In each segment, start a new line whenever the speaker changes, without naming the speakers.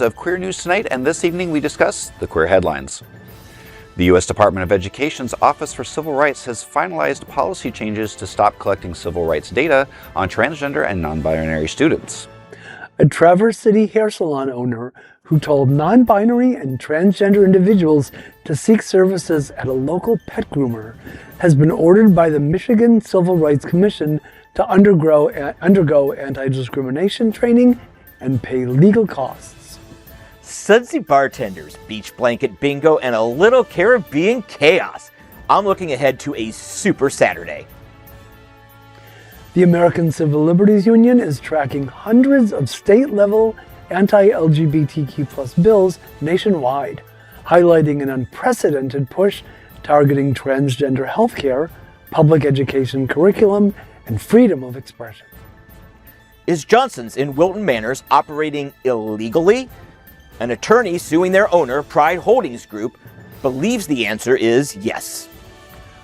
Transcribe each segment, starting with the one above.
Of Queer News Tonight, and this evening we discuss the queer headlines. The U.S. Department of Education's Office for Civil Rights has finalized policy changes to stop collecting civil rights data on transgender and non-binary students.
A Traverse City hair salon owner who told non-binary and transgender individuals to seek services at a local pet groomer has been ordered by the Michigan Civil Rights Commission to undergo anti-discrimination training and pay legal costs.
Sudsy bartenders, beach blanket bingo, and a little Caribbean chaos. I'm looking ahead to a super Saturday.
The American Civil Liberties Union is tracking hundreds of state-level anti-LGBTQ+ bills nationwide, highlighting an unprecedented push targeting transgender healthcare, public education curriculum, and freedom of expression.
Is Johnson's in Wilton Manors operating illegally? An attorney suing their owner, Pride Holdings Group, believes the answer is yes.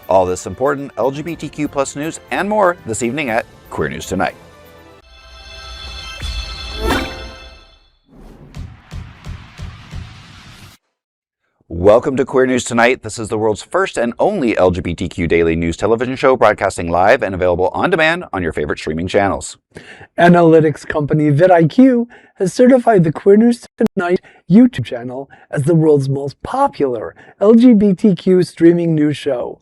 All this important LGBTQ+ news and more this evening at Queer News Tonight. Welcome to Queer News Tonight. This is the world's first and only LGBTQ daily news television show, broadcasting live and available on demand on your favorite streaming channels.
Analytics company vidIQ has certified the Queer News Tonight YouTube channel as the world's most popular LGBTQ streaming news show.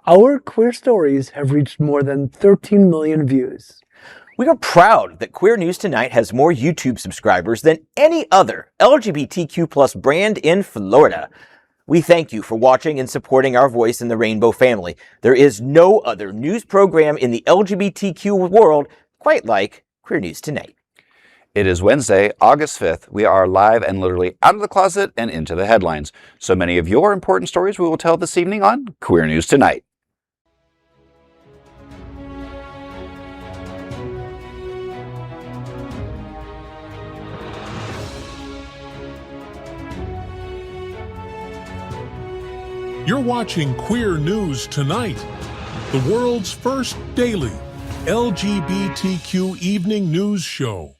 Our queer stories have reached more than 13 million views.
We are proud that Queer News Tonight has more YouTube subscribers than any other LGBTQ+ brand in Florida. We thank you for watching and supporting our voice in the Rainbow family. There is no other news program in the LGBTQ world quite like Queer News Tonight.
It is Wednesday, August 5th. We are live and literally out of the closet and into the headlines. So many of your important stories we will tell this evening on Queer News Tonight.
You're watching Queer News Tonight, the world's first daily LGBTQ evening news show.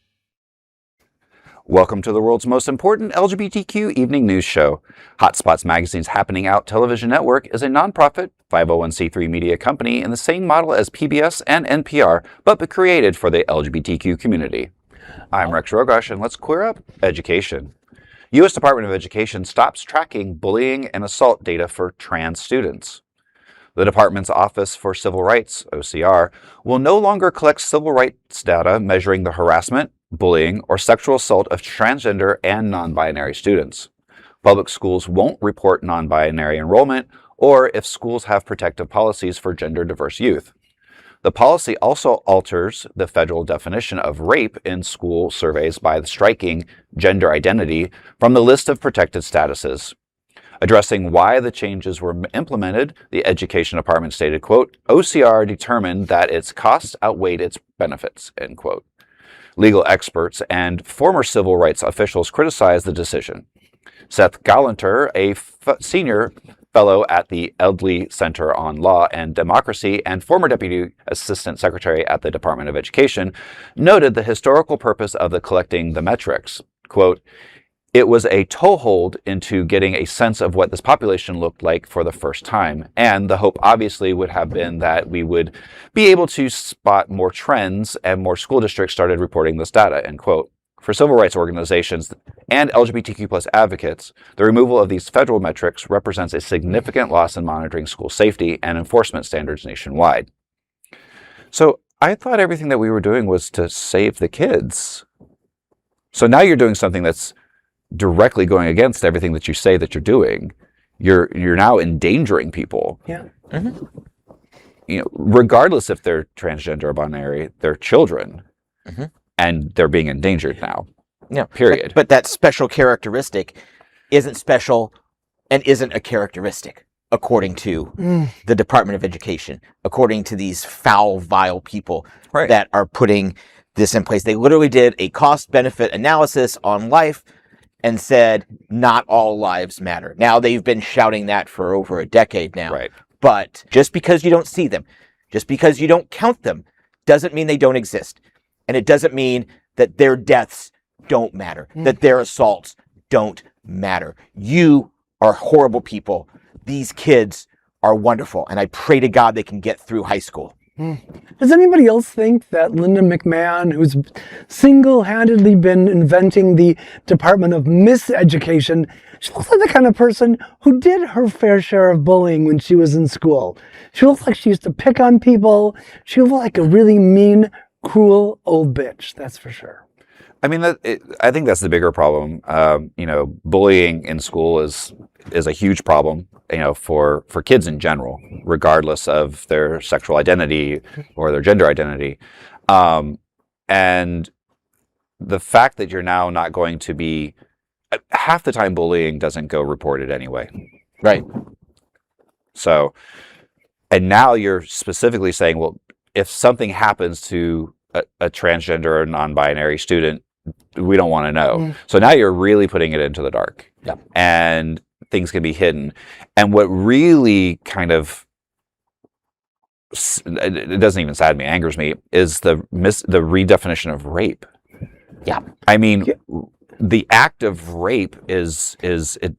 Welcome to the world's most important LGBTQ evening news show. Hotspots Magazine's Happening Out television network is a nonprofit 501c3 media company in the same model as PBS and NPR, but created for the LGBTQ community. I'm Rex Rogosch, and let's queer up education. U.S. Department of Education stops tracking bullying and assault data for trans students. The department's Office for Civil Rights, OCR, will no longer collect civil rights data measuring the harassment, bullying, or sexual assault of transgender and non-binary students. Public schools won't report non-binary enrollment or if schools have protective policies for gender-diverse youth. The policy also alters the federal definition of rape in school surveys by striking gender identity from the list of protected statuses. Addressing why the changes were implemented, the Education Department stated, quote, OCR determined that its costs outweighed its benefits, end quote. Legal experts and former civil rights officials criticized the decision. Seth Gallanter, a senior fellow at the Eldley Center on Law and Democracy and former Deputy Assistant Secretary at the Department of Education, noted the historical purpose of collecting the metrics. Quote, it was a toehold into getting a sense of what this population looked like for the first time, and the hope obviously would have been that we would be able to spot more trends and more school districts started reporting this data, end quote. For civil rights organizations and LGBTQ+ advocates, the removal of these federal metrics represents a significant loss in monitoring school safety and enforcement standards nationwide. So I thought everything that we were doing was to save the kids. So now you're doing something that's directly going against everything that you say that you're doing. You're now endangering people.
Yeah.
Mm-hmm. You know, regardless if they're transgender or binary, they're children. Mm-hmm. And they're being endangered now.
Yeah.
Period.
But that special characteristic isn't special and isn't a characteristic, according to the Department of Education, according to these foul, vile people that are putting this in place. They literally did a cost-benefit analysis on life and said, not all lives matter. Now, they've been shouting that for over a decade now.
Right.
But just because you don't see them, just because you don't count them, doesn't mean they don't exist. And it doesn't mean that their deaths don't matter, that their assaults don't matter. You are horrible people. These kids are wonderful, and I pray to God they can get through high school.
Does anybody else think that Linda McMahon, who's single-handedly been inventing the Department of Miseducation, she looks like the kind of person who did her fair share of bullying when she was in school? She looks like she used to pick on people. She looked like a really mean, cruel old bitch, that's for sure.
I mean, I think that's the bigger problem. Bullying in school is a huge problem, for kids in general, regardless of their sexual identity or their gender identity. And the fact that you're now not going to be, half the time bullying doesn't go reported anyway.
Right.
So, and now you're specifically saying, well, if something happens to a transgender or non-binary student, we don't want to know. So now you're really putting it into the dark.
Yep.
And things can be hidden. And what really kind of, it doesn't even sadden me, angers me, is the redefinition of rape.
Yeah.
I mean, the act of rape it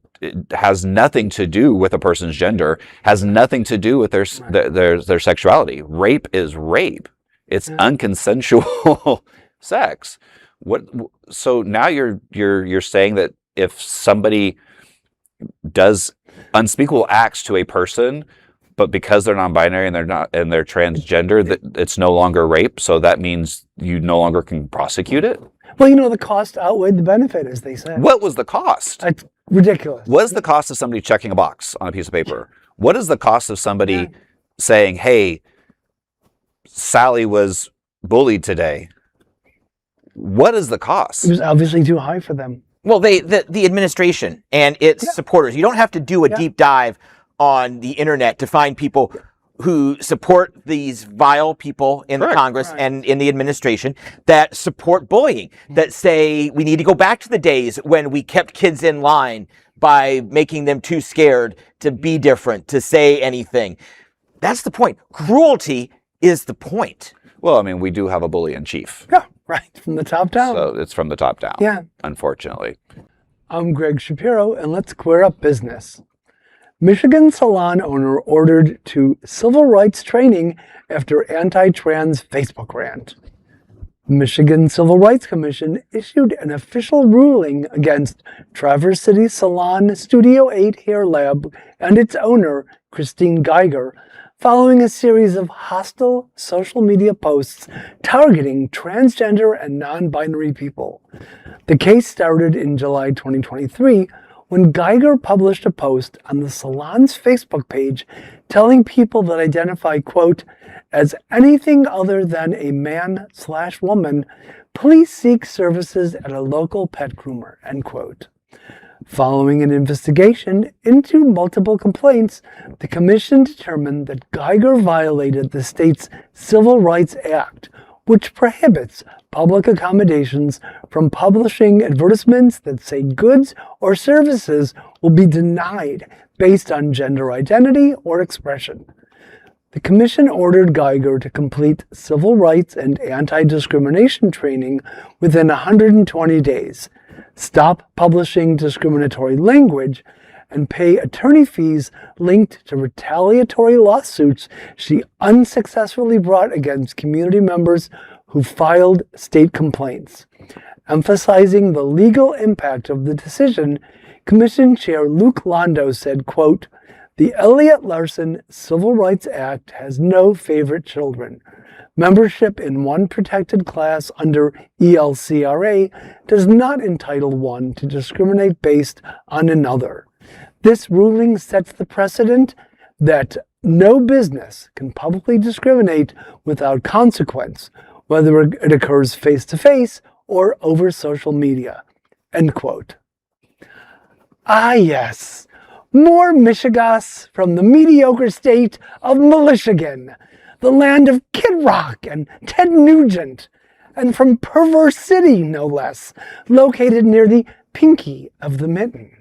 has nothing to do with a person's gender, has nothing to do with their sexuality. Rape is rape. It's unconsensual sex. So now you're saying that if somebody does unspeakable acts to a person, but because they're non-binary and they're transgender, that it's no longer rape. So that means you no longer can prosecute it.
Well, the cost outweighed the benefit, as they say.
What was the cost?
It's ridiculous.
What is the cost of somebody checking a box on a piece of paper? What is the cost of somebody saying, "Hey, Sally was bullied today"? What is the cost?
It was obviously too high for them.
Well, the administration and its supporters, you don't have to do a deep dive on the internet to find people who support these vile people in the Congress and in the administration that support bullying, that say we need to go back to the days when we kept kids in line by making them too scared to be different, to say anything. That's the point. Cruelty is the point.
Well, I mean, we do have a bully in chief.
Yeah, right, from the top down.
So it's from the top down, unfortunately.
I'm Gregg Shapiro, and let's queer up business. Michigan salon owner ordered to civil rights training after anti-trans Facebook rant. The Michigan Civil Rights Commission issued an official ruling against Traverse City Salon Studio 8 Hair Lab and its owner, Christine Geiger, following a series of hostile social media posts targeting transgender and non-binary people. The case started in July 2023 when Geiger published a post on the salon's Facebook page telling people that identify, quote, as anything other than a man/woman, please seek services at a local pet groomer, end quote. Following an investigation into multiple complaints, the commission determined that Geiger violated the state's Civil Rights Act, which prohibits public accommodations from publishing advertisements that say goods or services will be denied based on gender identity or expression. The commission ordered Geiger to complete civil rights and anti-discrimination training within 120 days, stop publishing discriminatory language, and pay attorney fees linked to retaliatory lawsuits she unsuccessfully brought against community members who filed state complaints. Emphasizing the legal impact of the decision, Commission Chair Luke Londo said, quote, the Elliott Larson Civil Rights Act has no favorite children. Membership in one protected class under ELCRA does not entitle one to discriminate based on another. This ruling sets the precedent that no business can publicly discriminate without consequence, whether it occurs face-to-face or over social media, end quote. Ah yes, more Michigas from the mediocre state of Michigan, the land of Kid Rock and Ted Nugent, and from Perverse City, no less, located near the pinky of the mitten.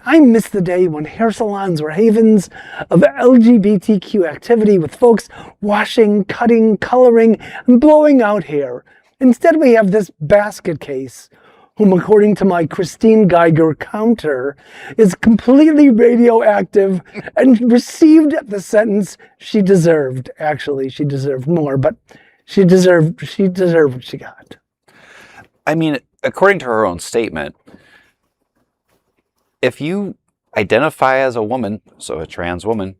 I miss the day when hair salons were havens of LGBTQ activity with folks washing, cutting, coloring, and blowing out hair. Instead, we have this basket case. whom, according to my Christine Geiger counter, is completely radioactive and received the sentence she deserved. Actually, she deserved more, but she deserved what she got.
I mean, according to her own statement, if you identify as a woman, so a trans woman,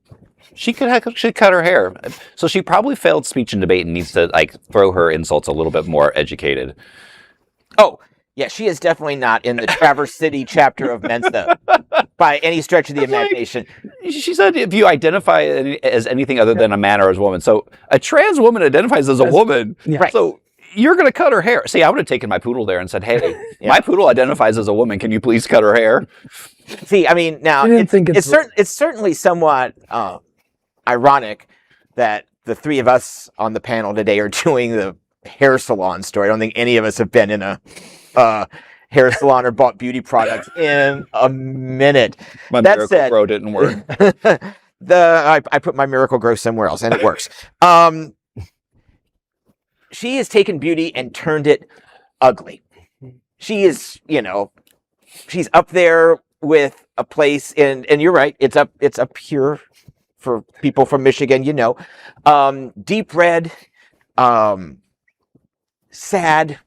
she should cut her hair. So she probably failed speech and debate and needs to throw her insults a little bit more educated.
Oh, yeah, she is definitely not in the Traverse City chapter of Mensa by any stretch of the imagination.
She said if you identify as anything other than a man or as a woman. So a trans woman identifies as a woman.
Yeah.
Right.
So you're going to cut her hair. See, I would have taken my poodle there and said, hey, my poodle identifies as a woman. Can you please cut her hair?
See, I mean, now, it's certainly somewhat ironic that the three of us on the panel today are doing the hair salon story. I don't think any of us have been in a hair salon or bought beauty products in a minute.
My Miracle Grow didn't work.
I put my Miracle Grow somewhere else, and it works. She has taken beauty and turned it ugly. She is, she's up there with a place and you're right, it's up here for people from Michigan, deep red, sad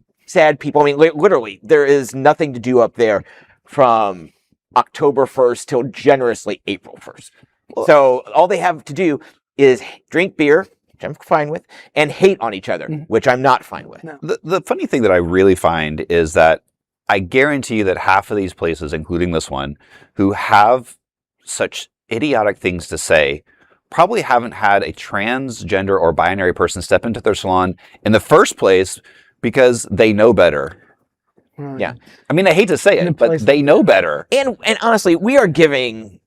people. I mean, literally, there is nothing to do up there from October 1st till generously April 1st. So all they have to do is drink beer, which I'm fine with, and hate on each other, which I'm not fine with.
No.
The funny thing that I really find is that I guarantee you that half of these places, including this one, who have such idiotic things to say, probably haven't had a transgender or binary person step into their salon in the first place because they know better.
Yeah.
I mean, I hate to say it, but they know better.
And honestly, we are giving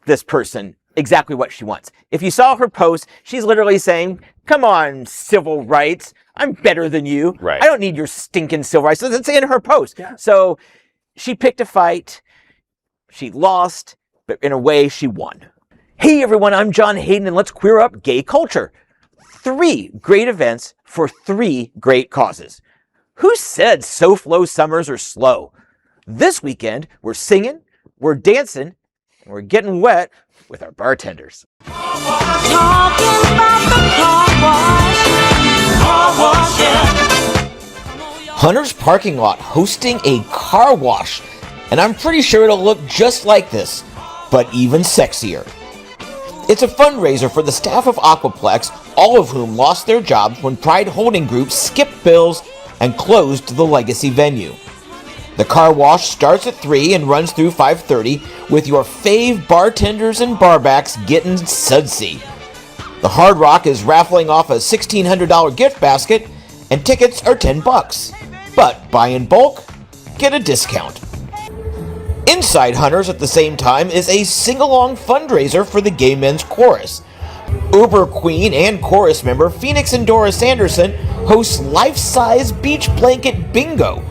this person exactly what she wants. If you saw her post, she's literally saying, come on, civil rights. I'm better than you.
Right.
I don't need your stinking civil rights. That's in her post.
Yeah.
So she picked a fight. She lost, but in a way, she won. Hey, everyone, I'm John Hayden, and let's queer up gay culture. 3 great events for 3 great causes. Who said SoFlo summers are slow? This weekend, we're singing, we're dancing, and we're getting wet with our bartenders. Hunter's parking lot hosting a car wash, and I'm pretty sure it'll look just like this, but even sexier. It's a fundraiser for the staff of Aquaplex, all of whom lost their jobs when Pride Holding Group skipped bills and closed the legacy venue. The car wash starts at 3 and runs through 5:30 with your fave bartenders and barbacks getting sudsy. The Hard Rock is raffling off a $1,600 gift basket and tickets are $10. But buy in bulk, get a discount. Inside Hunters at the same time is a sing-along fundraiser for the Gay Men's Chorus. Uber Queen and chorus member Phoenix and Dora Sanderson hosts life-size beach blanket bingo.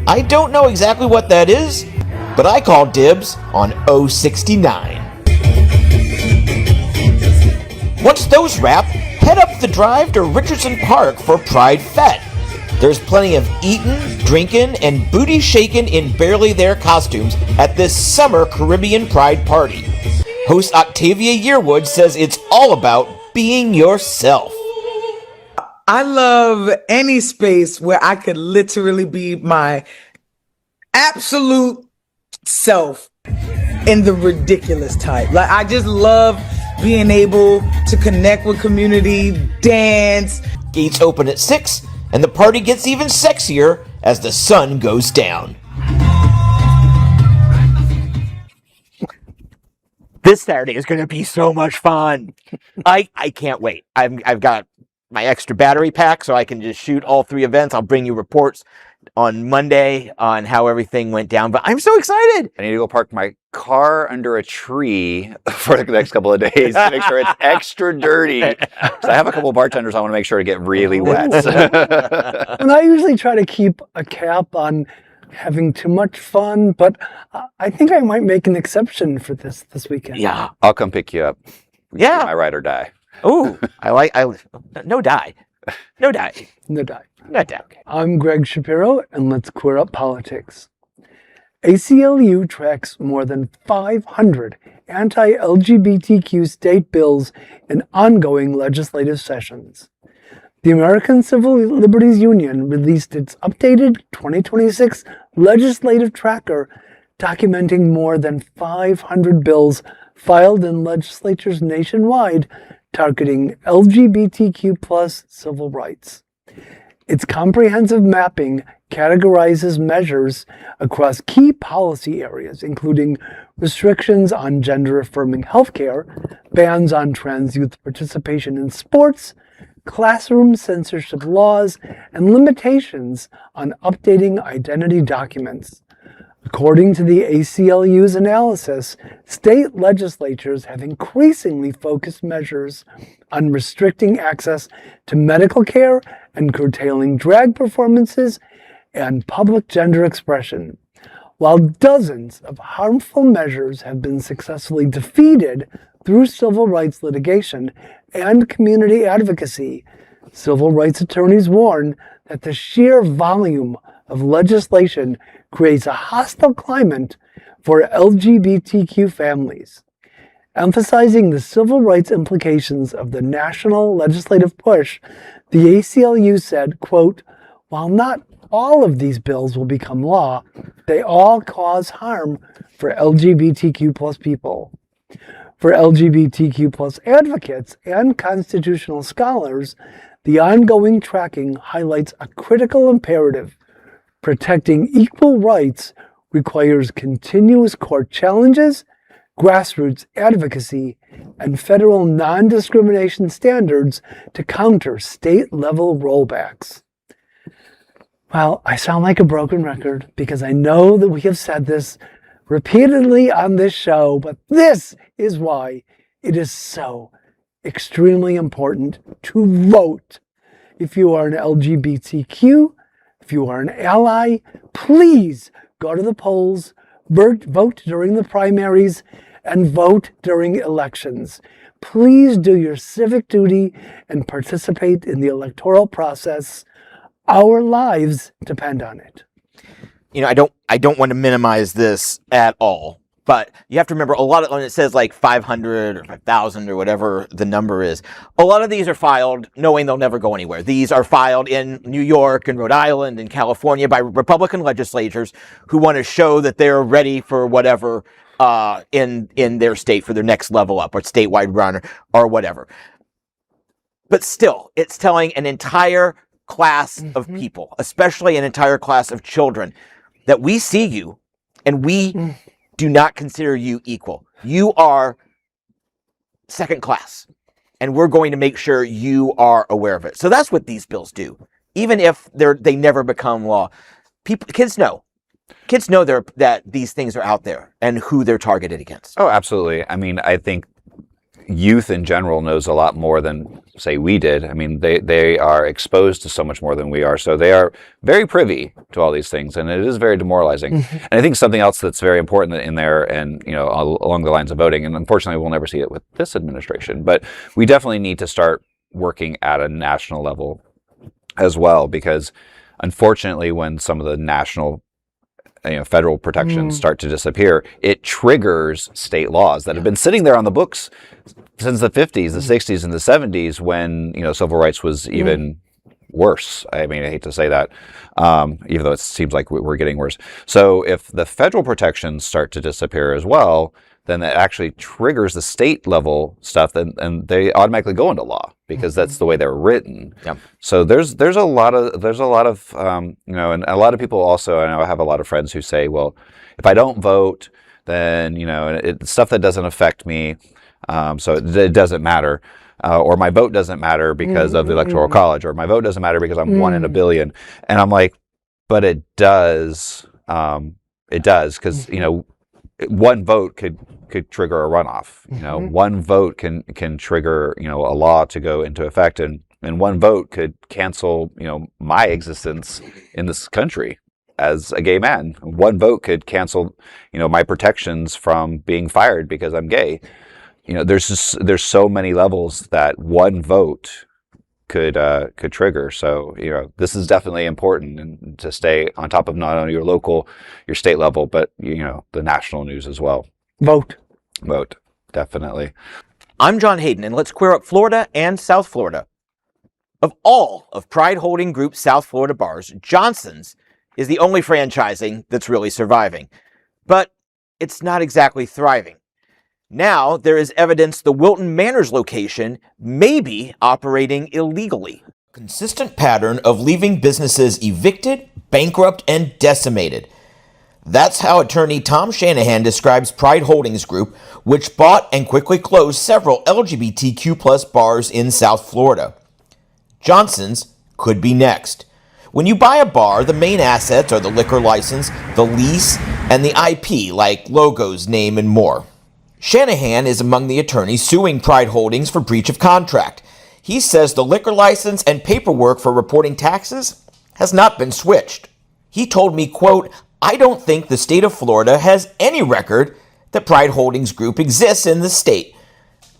I don't know exactly what that is, but I call dibs on 069. Once those wrap, head up the drive to Richardson Park for PrideFête. There's plenty of eating, drinking, and booty shaking in barely there costumes at this summer Caribbean Pride party. Host Octavia Yearwood says it's all about being yourself.
I love any space where I could literally be my absolute self in the ridiculous type. Like, I just love being able to connect with community, dance.
Gates open at 6, and the party gets even sexier as the sun goes down. This Saturday is going to be so much fun. I can't wait. I've got my extra battery pack so I can just shoot all 3 events. I'll bring you reports on Monday on how everything went down, but I'm so excited.
I need to go park my car under a tree for the next couple of days to make sure it's extra dirty. So I have a couple of bartenders I want to make sure to get really wet.
And I usually try to keep a cap on having too much fun, but I think I might make an exception for this weekend.
Yeah.
I'll come pick you up.
Yeah.
My ride or die.
Ooh, I no die. No doubt.
No doubt.
No doubt.
I'm Gregg Shapiro, and let's queer up politics. ACLU tracks more than 500 anti-LGBTQ state bills in ongoing legislative sessions. The American Civil Liberties Union released its updated 2026 legislative tracker documenting more than 500 bills filed in legislatures nationwide targeting LGBTQ+ civil rights. Its comprehensive mapping categorizes measures across key policy areas, including restrictions on gender-affirming healthcare, bans on trans youth participation in sports, classroom censorship laws, and limitations on updating identity documents. According to the ACLU's analysis, state legislatures have increasingly focused measures on restricting access to medical care and curtailing drag performances and public gender expression. While dozens of harmful measures have been successfully defeated through civil rights litigation and community advocacy, civil rights attorneys warn that the sheer volume of legislation creates a hostile climate for LGBTQ families. Emphasizing the civil rights implications of the national legislative push, the ACLU said, quote, "While not all of these bills will become law, they all cause harm for LGBTQ+ people." For LGBTQ+ advocates and constitutional scholars, the ongoing tracking highlights a critical imperative. Protecting equal rights requires continuous court challenges, grassroots advocacy, and federal non-discrimination standards to counter state-level rollbacks. Well, I sound like a broken record because I know that we have said this repeatedly on this show, but this is why it is so extremely important to vote. If you are an LGBTQ, if you are an ally, please go to the polls, vote during the primaries, and vote during elections. Please do your civic duty and participate in the electoral process. Our lives depend on it.
You know, I don't want to minimize this at all, but you have to remember a lot of when it says like 500 or 5,000 or whatever the number is, a lot of these are filed knowing they'll never go anywhere. These are filed in New York and Rhode Island and California by Republican legislators who want to show that they're ready for whatever in their state for their next level up or statewide run or whatever. But still, it's telling an entire class of people, especially an entire class of children, that we see you and we do not consider you equal. You are second class, and we're going to make sure you are aware of it. So that's what these bills do. Even if they never become law, kids know that these things are out there and who they're targeted against.
Oh, absolutely. I mean, I think youth in general knows a lot more than, say, we did. I mean, they are exposed to so much more than we are. So they are very privy to all these things, and it is very demoralizing. And I think something else that's very important in there, and, you know, along the lines of voting, and unfortunately we'll never see it with this administration, but we definitely need to start working at a national level as well, because unfortunately when some of the national federal protections start to disappear, it triggers state laws that have been sitting there on the books since the 50s, the 60s, and the 70s when, civil rights was even worse. I mean, I hate to say that, even though it seems like we're getting worse. So if the federal protections start to disappear as well, then that actually triggers the state level stuff, and they automatically go into law because that's the way they're written. Yep. So there's a lot of and a lot of people also, I know I have a lot of friends who say, well, if I don't vote, then it's stuff that doesn't affect me, so it doesn't matter. Or my vote doesn't matter because of the Electoral College, or my vote doesn't matter because I'm 1 in a billion. And I'm like, but it does. It does, because one vote could trigger a runoff. One vote can trigger a law to go into effect, and one vote could cancel my existence in this country as a gay man. One vote could cancel my protections from being fired because I'm gay. There's so many levels that one vote could trigger. So, this is definitely important, and to stay on top of not only your local, your state level, but, the national news as well.
Vote.
Definitely.
I'm John Hayden, and let's queer up Florida and South Florida. Of all of Pride Holding Group's South Florida bars, Johnson's is the only franchising that's really surviving. But it's not exactly thriving. Now there is evidence the Wilton Manors location may be operating illegally. Consistent pattern of leaving businesses evicted, bankrupt, and decimated. That's how attorney Tom Shanahan describes Pride Holdings Group, which bought and quickly closed several LGBTQ+ bars in South Florida. Johnson's could be next. When you buy a bar, the main assets are the liquor license, the lease, and the IP, like logos, name, and more. Shanahan is among the attorneys suing Pride Holdings for breach of contract. He says the liquor license and paperwork for reporting taxes has not been switched. He told me, quote, "I don't think the state of Florida has any record that Pride Holdings Group exists in the state.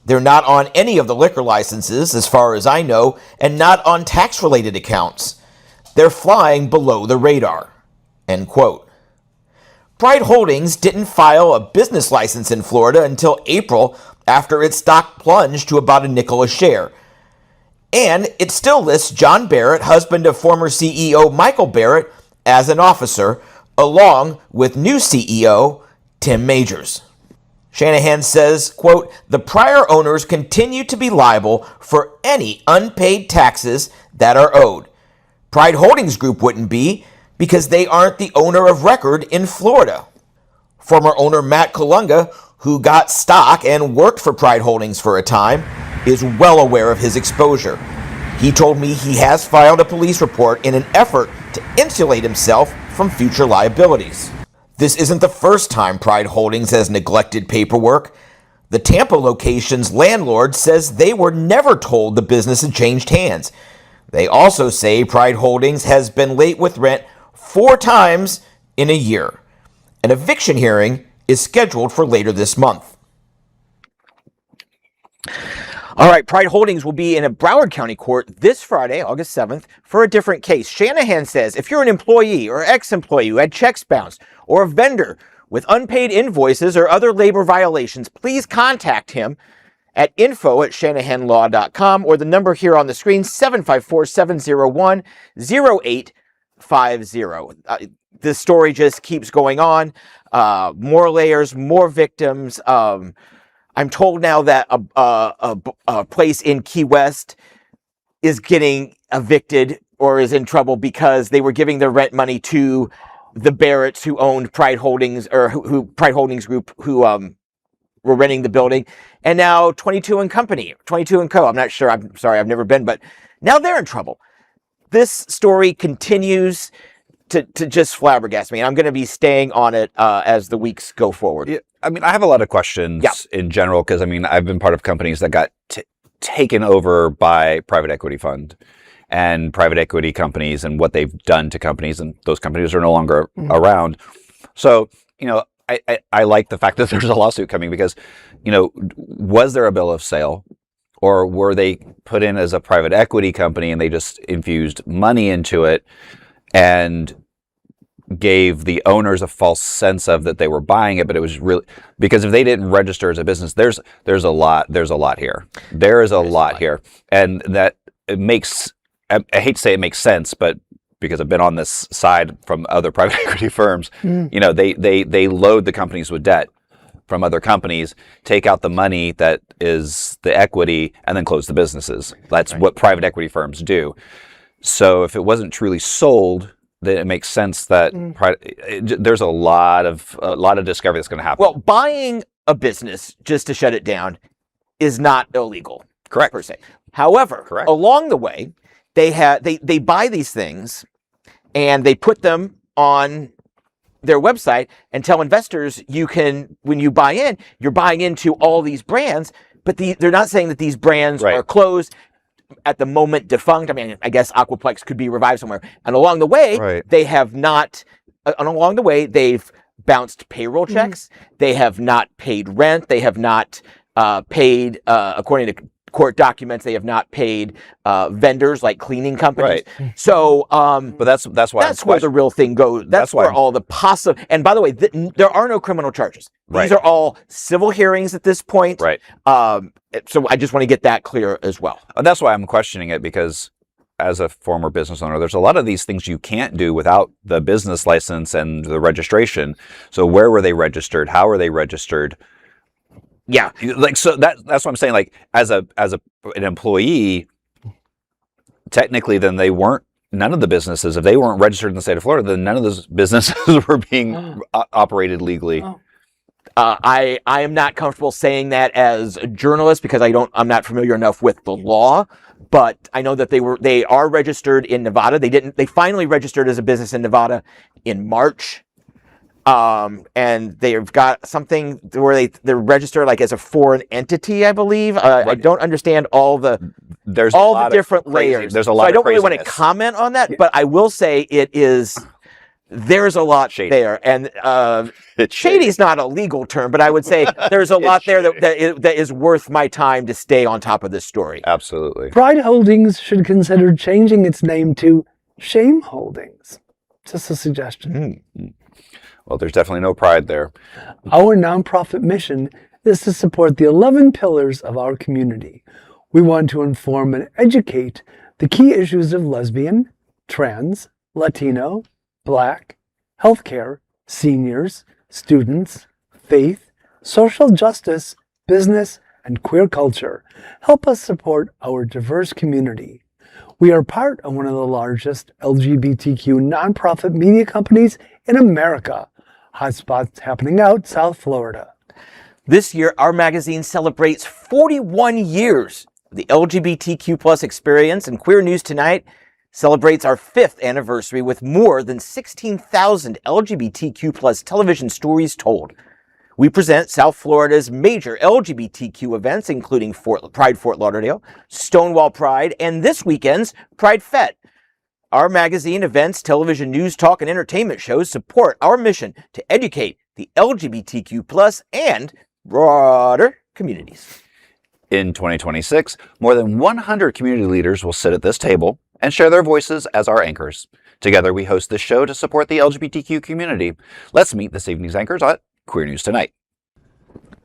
They're not on any of the liquor licenses, as far as I know, and not on tax-related accounts. They're flying below the radar," end quote. Pride Holdings didn't file a business license in Florida until April, after its stock plunged to about $0.05 a share. And it still lists John Barrett, husband of former CEO Michael Barrett, as an officer, along with new CEO Tim Majors. Shanahan says, quote, "The prior owners continue to be liable for any unpaid taxes that are owed. Pride Holdings Group wouldn't be, because they aren't the owner of record in Florida." Former owner Matt Kalunga, who got stock and worked for Pride Holdings for a time, is well aware of his exposure. He told me he has filed a police report in an effort to insulate himself from future liabilities. This isn't the first time Pride Holdings has neglected paperwork. The Tampa location's landlord says they were never told the business had changed hands. They also say Pride Holdings has been late with rent 4 times in a year. An eviction hearing is scheduled for later this month. All right, Pride Holdings will be in a Broward County court this Friday, August 7th, for a different case. Shanahan says if you're an employee or ex-employee who had checks bounced, or a vendor with unpaid invoices or other labor violations, please contact him at info@shanahanlaw.com, or the number here on the screen, 754-701-0850. This story just keeps going on. More layers, more victims. I'm told now that a place in Key West is getting evicted or is in trouble because they were giving their rent money to the Barretts who owned Pride Holdings, or who Pride Holdings Group, who were renting the building. And now 22 and Co. I'm not sure. I'm sorry. I've never been, but now they're in trouble. This story continues to just flabbergast me. And I'm going to be staying on it as the weeks go forward.
Yeah, I mean, I have a lot of questions in general, because I've been part of companies that got taken over by private equity fund and private equity companies, and what they've done to companies, and those companies are no longer around. So, I like the fact that there's a lawsuit coming, because, was there a bill of sale, or were they put in as a private equity company and they just infused money into it and gave the owners a false sense of that they were buying it, but it was really, because if they didn't register as a business, there's a lot here. There is a lot here. And that it makes, I hate to say it makes sense, but because I've been on this side from other private equity firms, they load the companies with debt from other companies, take out the money that is the equity, and then close the businesses. That's what private equity firms do. So if it wasn't truly sold, then it makes sense that there's a lot of discovery that's going to happen.
Well, buying a business just to shut it down is not illegal,
correct,
per se. However, along the way, they buy these things and they put them on their website and tell investors, when you buy in, you're buying into all these brands, but they're not saying that these brands are closed, at the moment defunct. I mean, I guess Aquaplex could be revived somewhere. And along the way, they have not, along the way, they've bounced payroll checks. They have not paid rent. They have not paid, according to court documents. They have not paid vendors like cleaning companies.
Right.
So,
But that's why
that's where the real thing goes. That's where all the possible. And by the way, there are no criminal charges.
Right.
These are all civil hearings at this point.
Right.
So I just want to get that clear as well.
That's why I'm questioning it, because as a former business owner, there's a lot of these things you can't do without the business license and the registration. So where were they registered? How are they registered?
Yeah.
Like, so that's what I'm saying. Like, as an employee, technically, then none of the businesses, if they weren't registered in the state of Florida, then none of those businesses were being operated legally.
I am not comfortable saying that as a journalist because I'm not familiar enough with the law, but I know that they are registered in Nevada. They finally registered as a business in Nevada in March. And they've got something where they're registered like as a foreign entity, I believe. I don't understand all the different layers.
There's a lot.
So I don't really want to comment on that, but I will say there's a lot shady there, and shady is not a legal term, but I would say there's a lot there that is worth my time to stay on top of this story.
Absolutely.
Pride Holdings should consider changing its name to Shame Holdings. Just a suggestion.
Well, there's definitely no pride there.
Our nonprofit mission is to support the 11 pillars of our community. We want to inform and educate the key issues of lesbian, trans, Latino, Black, healthcare, seniors, students, faith, social justice, business, and queer culture. Help us support our diverse community. We are part of one of the largest LGBTQ nonprofit media companies in America. Hotspots happening out South Florida.
This year, our magazine celebrates 41 years of the LGBTQ plus experience, and Queer News Tonight celebrates our 5th anniversary with more than 16,000 LGBTQ plus television stories told. We present South Florida's major LGBTQ events, including Pride Fort Lauderdale, Stonewall Pride, and this weekend's PrideFête. Our magazine, events, television, news, talk, and entertainment shows support our mission to educate the LGBTQ plus and broader communities.
In 2026, more than 100 community leaders will sit at this table and share their voices as our anchors. Together, we host this show to support the LGBTQ community. Let's meet this evening's anchors at Queer News Tonight.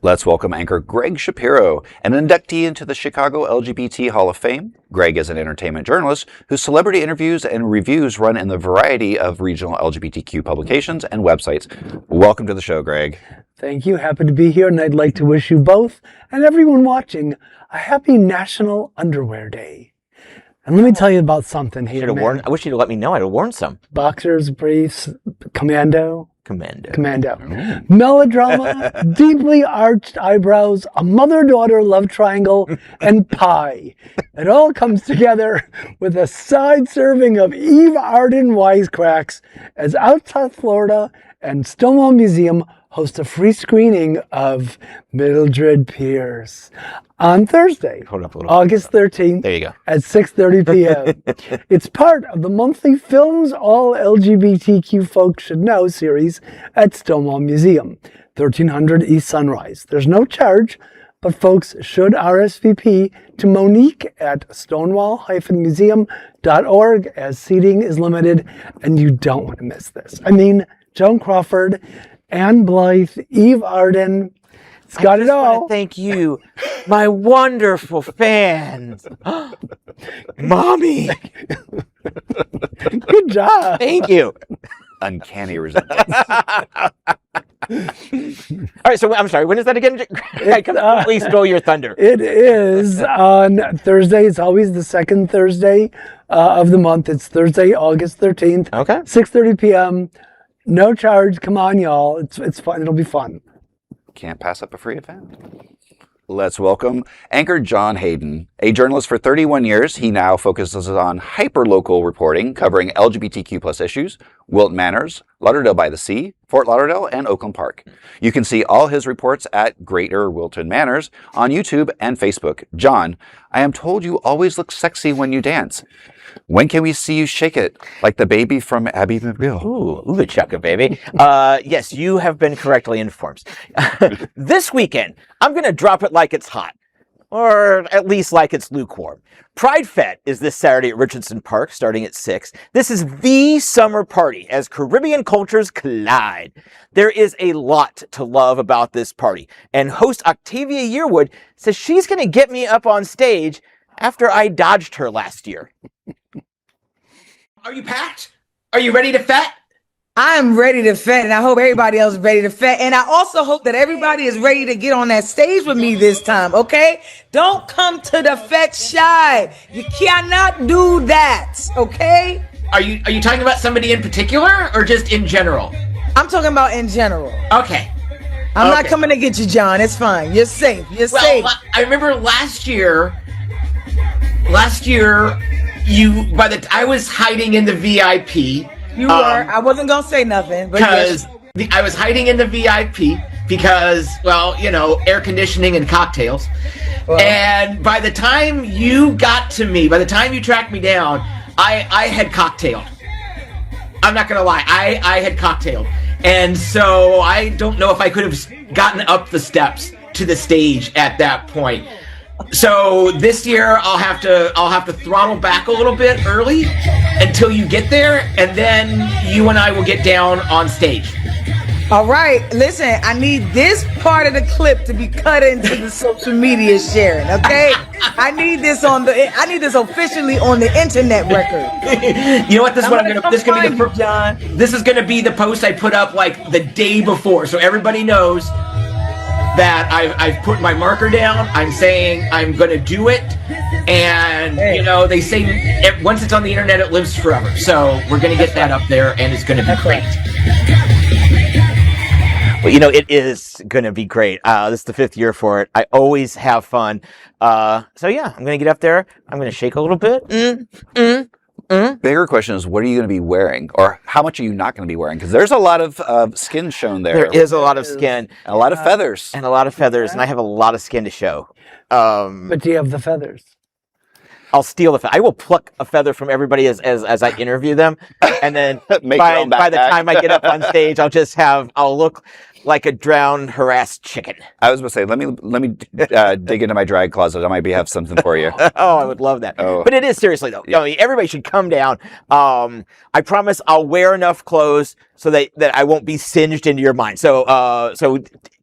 Let's welcome anchor Gregg Shapiro, an inductee into the Chicago LGBT Hall of Fame. Gregg is an entertainment journalist whose celebrity interviews and reviews run in the variety of regional LGBTQ publications and websites. Welcome to the show, Gregg.
Thank you. Happy to be here, and I'd like to wish you both and everyone watching a happy National Underwear Day. And let me tell you about something here, man.
I wish you'd let me know. I'd have worn some.
Boxers, briefs, Commando.
Commando.
Melodrama, deeply arched eyebrows, a mother-daughter love triangle, and pie. It all comes together with a side serving of Eve Arden wisecracks as Out South Florida and Stonewall Museum host a free screening of Mildred Pierce on Thursday, August 13th
There you go.
at 6:30 p.m. It's part of the monthly Films All LGBTQ Folks Should Know series at Stonewall Museum, 1300 East Sunrise. There's no charge, but folks should RSVP to Monique at stonewall-museum.org as seating is limited, and you don't want to miss this. I mean, Joan Crawford, Anne Blythe, Eve Arden. It's got it all.
Thank you, my wonderful fans. Mommy.
Good job.
Thank you.
Uncanny resemblance.
All right, so I'm sorry, when is that again? I completely stole your thunder.
It is on Thursday. It's always the second Thursday of the month. It's Thursday, August 13th.
Okay.
6:30 p.m. No charge. Come on, y'all. It's fun. It'll be fun.
Can't pass up a free event. Let's welcome anchor John Hayden. A journalist for 31 years, he now focuses on hyper-local reporting covering LGBTQ plus issues, Wilton Manors, Lauderdale by the Sea, Fort Lauderdale, and Oakland Park. You can see all his reports at Greater Wilton Manors on YouTube and Facebook. John, I am told you always look sexy when you dance. When can we see you shake it like the baby from Abby McBeal?
Ooh, chaka baby. Yes, you have been correctly informed. This weekend, I'm going to drop it like it's hot. or at least like it's lukewarm. PrideFête is this Saturday at Richardson Park, starting at 6. This is the summer party as Caribbean cultures collide. There is a lot to love about this party, and host Octavia Yearwood says she's going to get me up on stage after I dodged her last year.
Are you packed? Are you ready to fet?
I'm ready to fet, and I hope everybody else is ready to fet. And I also hope that everybody is ready to get on that stage with me this time, okay? Don't come to the fet shy. You cannot do that, okay?
Are you talking about somebody in particular or just in general?
I'm talking about in general.
Okay.
I'm not coming to get you, John. It's fine. You're safe. You're safe.
I remember last year, I was hiding in the VIP.
You were. I wasn't going to say nothing.
Because I was hiding in the VIP because, well, you know, air conditioning and cocktails. Well, and by the time you got to me, by the time you tracked me down, I had cocktailed. I'm not going to lie. I had cocktailed. And so I don't know if I could have gotten up the steps to the stage at that point. So this year I'll have to throttle back a little bit early until you get there, and then you and I will get down on stage.
All right, listen, I need this part of the clip to be cut into the social media sharing, okay? I need this officially on the internet record.
You know what? This is gonna be the post I put up like the day before, so everybody knows that I've put my marker down. I'm saying I'm gonna do it, and you know they say once it's on the internet, it lives forever. So we're gonna get that up there, and it's gonna be great.
Well, you know, it is gonna be great. This is the 5th year for it. I always have fun. So yeah, I'm gonna get up there. I'm gonna shake a little bit.
Bigger question is, what are you going to be wearing, or how much are you not going to be wearing? Because there's a lot of skin shown there.
There is a lot of skin,
a lot of feathers,
and I have a lot of skin to show.
But do you have the feathers?
I'll steal the feather. I will pluck a feather from everybody as I interview them, and then by the time I get up on stage, I'll look like a drowned, harassed chicken.
I was going to say, let me dig into my drag closet. I might have something for you.
Oh, I would love that. Oh. But it is seriously though. Yeah. I mean, everybody should come down. I promise I'll wear enough clothes so that I won't be singed into your mind. So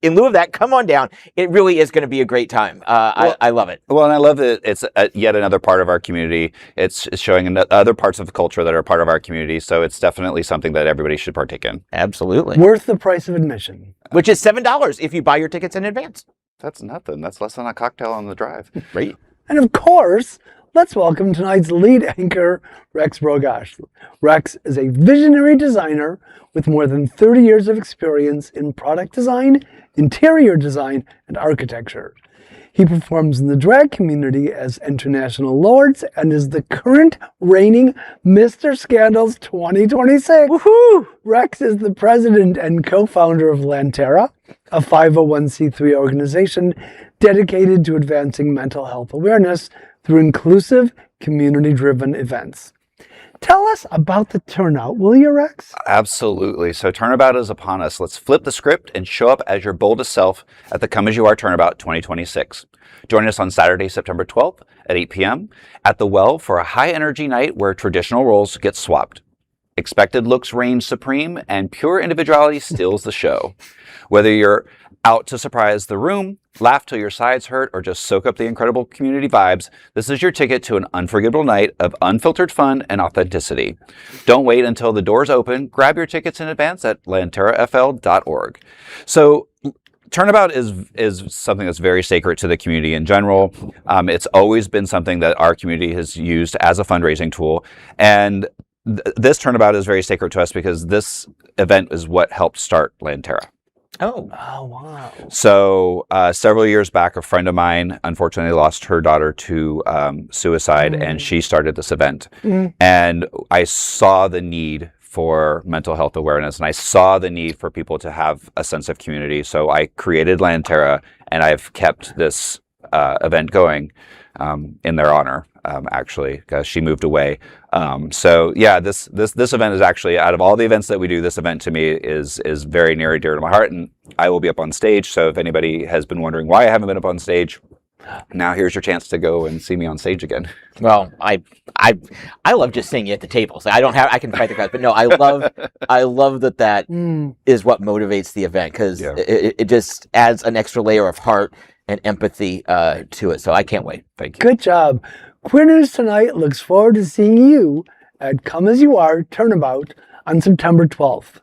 in lieu of that, come on down. It really is going to be a great time. I love it.
Well, and I love that it's yet another part of our community. It's showing other parts of the culture that are part of our community. So it's definitely something that everybody should partake in.
Absolutely.
Worth the price of admission.
Which is $7 if you buy your tickets in advance.
That's nothing. That's less than a cocktail on the drive.
Right.
And of course, let's welcome tonight's lead anchor, Rex Rogosch. Rex is a visionary designer with more than 30 years of experience in product design, interior design, and architecture. He performs in the drag community as International Lords and is the current reigning Mr. Scandals 2026. Woohoo! Rex is the president and co-founder of Lantera, a 501c3 organization dedicated to advancing mental health awareness through inclusive, community-driven events. Tell us about the turnout, will you, Rex?
Absolutely. So Turnabout is upon us. Let's flip the script and show up as your boldest self at the Come As You Are Turnabout 2026. Join us on Saturday, September 12th at 8 p.m. at the Well for a high-energy night where traditional roles get swapped. Expected looks reign supreme and pure individuality steals the show. Whether you're out to surprise the room, laugh till your sides hurt, or just soak up the incredible community vibes, this is your ticket to an unforgettable night of unfiltered fun and authenticity. Don't wait until the doors open. Grab your tickets in advance at lanterafl.org. So Turnabout is something that's very sacred to the community in general. It's always been something that our community has used as a fundraising tool. And this Turnabout is very sacred to us because this event is what helped start Lantera.
Oh,
wow.
So several years back, a friend of mine unfortunately lost her daughter to suicide, and she started this event. And I saw the need for mental health awareness, and I saw the need for people to have a sense of community. So I created Lantera, and I've kept this event going in their honor, actually, because she moved away. So yeah, this event is actually, out of all the events that we do, this event to me is very near and dear to my heart, and I will be up on stage. So if anybody has been wondering why I haven't been up on stage, Now here's your chance to go and see me on stage again.
Well, I love just seeing you at the table. So I can fight the crowd, but no, I love that is what motivates the event, because it just adds an extra layer of heart and empathy to it. So I can't wait. Thank you.
Good job. Queer News Tonight looks forward to seeing you at Come As You Are Turnabout on September 12th.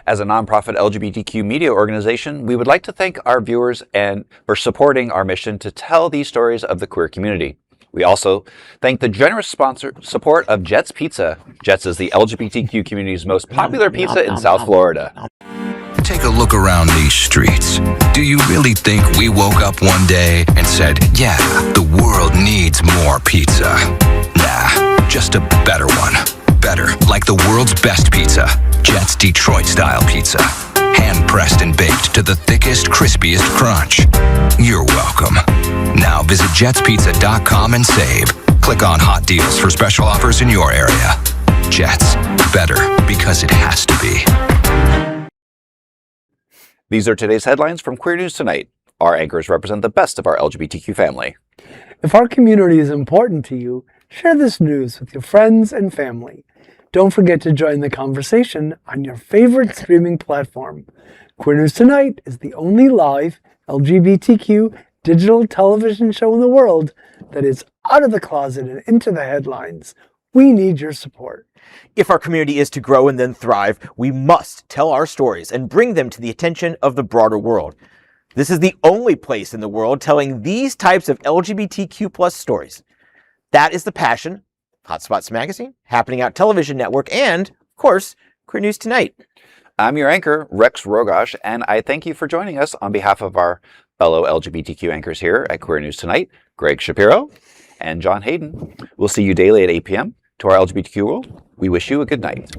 As a nonprofit LGBTQ media organization, we would like to thank our viewers and for supporting our mission to tell these stories of the queer community. We also thank the generous support of Jets Pizza. Jets is the LGBTQ community's most popular pizza in South Florida.
Take a look around these streets. Do you really think we woke up one day and said, yeah, the world needs more pizza? Nah, just a better one. Better, like the world's best pizza, Jet's Detroit-style pizza. Hand-pressed and baked to the thickest, crispiest crunch. You're welcome. Now visit jetspizza.com and save. Click on hot deals for special offers in your area. Jets, better because it has to be.
These are today's headlines from Queer News Tonight. Our anchors represent the best of our LGBTQ family.
If our community is important to you, share this news with your friends and family. Don't forget to join the conversation on your favorite streaming platform. Queer News Tonight is the only live LGBTQ digital television show in the world that is out of the closet and into the headlines. We need your support.
If our community is to grow and then thrive, we must tell our stories and bring them to the attention of the broader world. This is the only place in the world telling these types of LGBTQ+ stories. That is the passion of Hotspots Magazine, Happening Out Television Network, and, of course, Queer News Tonight.
I'm your anchor, Rex Rogosch, and I thank you for joining us on behalf of our fellow LGBTQ anchors here at Queer News Tonight, Gregg Shapiro and John Hayden. We'll see you daily at 8 p.m. To our LGBTQ world, we wish you a good night.